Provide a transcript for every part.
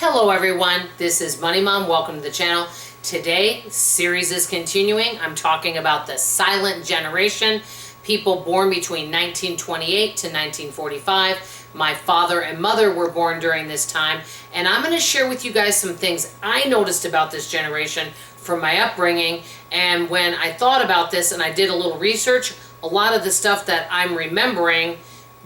Hello everyone, this is Money Mom. Welcome to the channel. Today, series is continuing. I'm talking about the silent generation, people born between 1928 to 1945. My father and mother were born during this time, and I'm going to share with you guys some things I noticed about this generation from my upbringing. And when I thought about this and I did a little research, a lot of the stuff that I'm remembering,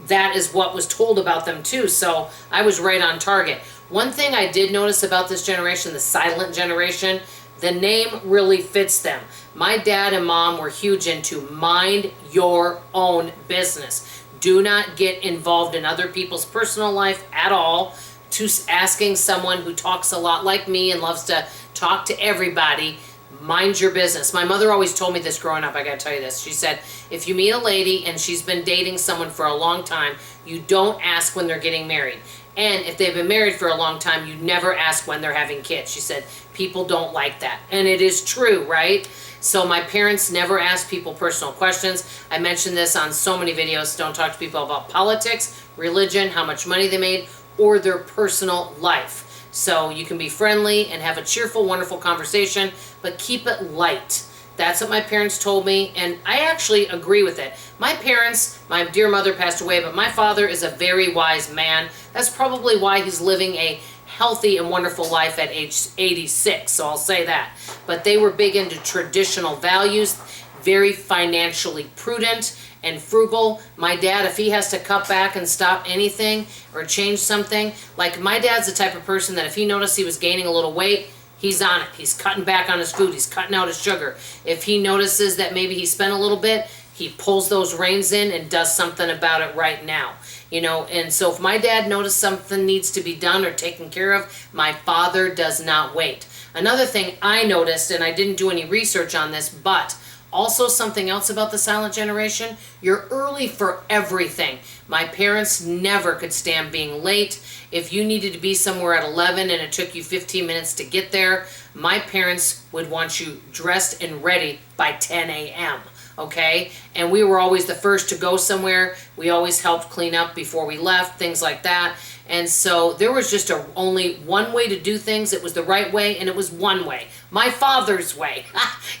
that is what was told about them too. So I was right on target. One thing I did notice about this generation, the silent generation, the name really fits them. My dad and mom were huge into mind your own business. Do not get involved in other people's personal life at all. To asking someone who talks a lot like me and loves to talk to everybody, mind your business. My mother always told me this growing up. I gotta tell you this. She said, if you meet a lady and she's been dating someone for a long time, you don't ask when they're getting married. And if they've been married for a long time, you never ask when they're having kids. She said, people don't like that. And it is true, right? So my parents never asked people personal questions. I mentioned this on so many videos. Don't talk to people about politics, religion, how much money they made, or their personal life. So you can be friendly and have a cheerful, wonderful conversation, but keep it light. That's what my parents told me, and I actually agree with it. My parents, my dear mother passed away, but my father is a very wise man. That's probably why he's living a healthy and wonderful life at age 86, so I'll say that. But they were big into traditional values, very financially prudent and frugal. My dad, if he has to cut back and stop anything or change something, like my dad's the type of person that if he noticed he was gaining a little weight, he's on it. He's cutting back on his food. He's cutting out his sugar. If he notices that maybe he spent a little bit, he pulls those reins in and does something about it right now. You know, and so if my dad noticed something needs to be done or taken care of, my father does not wait. Another thing I noticed, and I didn't do any research on this, but also something else about the silent generation, you're early for everything. My parents never could stand being late. If you needed to be somewhere at 11 and it took you 15 minutes to get there, my parents would want you dressed and ready by 10 a.m., okay? And we were always the first to go somewhere. We always helped clean up before we left, things like that. And so there was just only one way to do things. It was the right way, and it was one way. My father's way.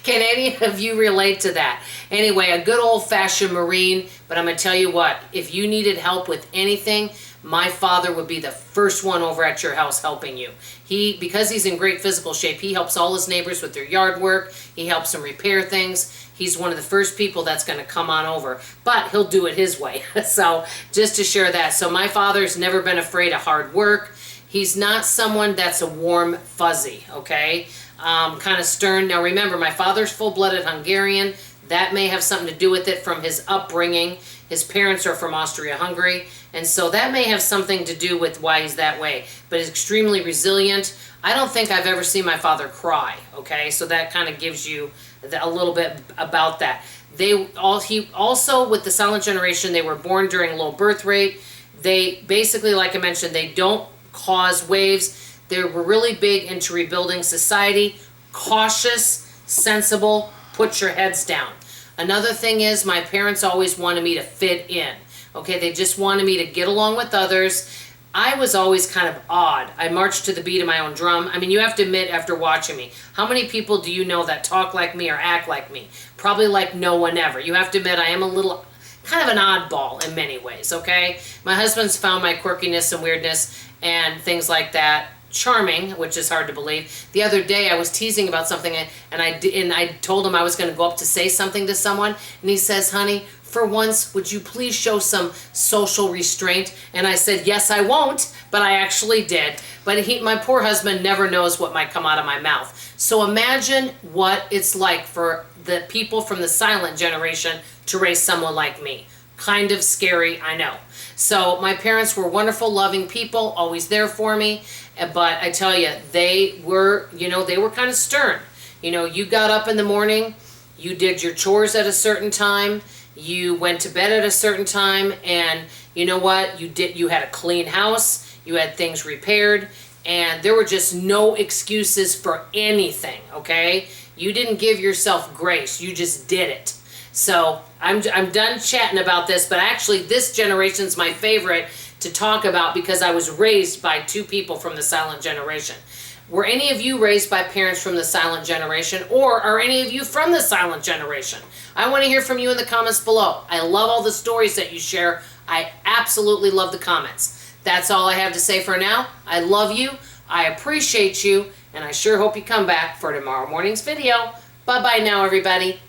Can any of you relate to that? Anyway, a good old-fashioned Marine, but I'm going to tell you what, if you needed help with anything, my father would be the first one over at your house helping you. Because he's in great physical shape, he helps all his neighbors with their yard work. He helps them repair things. He's one of the first people that's going to come on over, but he'll do it his way. So just to share that. So my father's never been afraid of hard work. He's not someone that's a warm fuzzy, okay? Kind of stern. Now remember, my father's full-blooded Hungarian. That may have something to do with it from his upbringing. His parents are from Austria-Hungary, and so that may have something to do with why he's that way. But he's extremely resilient. I don't think I've ever seen my father cry, okay? So that kind of gives you a little bit about that. He also, with the silent generation, they were born during low birth rate. They basically, like I mentioned, they don't cause waves. They were really big into rebuilding society, cautious, sensible, put your heads down. Another thing is my parents always wanted me to fit in. Okay, they just wanted me to get along with others. I was always kind of odd. I marched to the beat of my own drum. I mean, you have to admit after watching me, how many people do you know that talk like me or act like me? Probably like no one ever. You have to admit I am a little, kind of an oddball in many ways, okay? My husband's found my quirkiness and weirdness and things like that charming, which is hard to believe. The other day I was teasing about something and I told him I was going to go up to say something to someone, and he says, honey, for once, would you please show some social restraint? And I said, yes, I won't, but I actually did. But my poor husband never knows what might come out of my mouth. So imagine what it's like for the people from the silent generation to raise someone like me. Kind of scary, I know. So my parents were wonderful, loving people, always there for me. But I tell you, they were kind of stern. You know, you got up in the morning, you did your chores at a certain time, you went to bed at a certain time, and you know what? You had a clean house, you had things repaired, and there were just no excuses for anything, okay? You didn't give yourself grace, you just did it. So I'm done chatting about this, but actually this generation's my favorite to talk about because I was raised by two people from the silent generation. Were any of you raised by parents from the silent generation, or are any of you from the silent generation? I want to hear from you in the comments below. I love all the stories that you share. I absolutely love the comments. That's all I have to say for now. I love you, I appreciate you, and I sure hope you come back for tomorrow morning's video. Bye-bye now, everybody.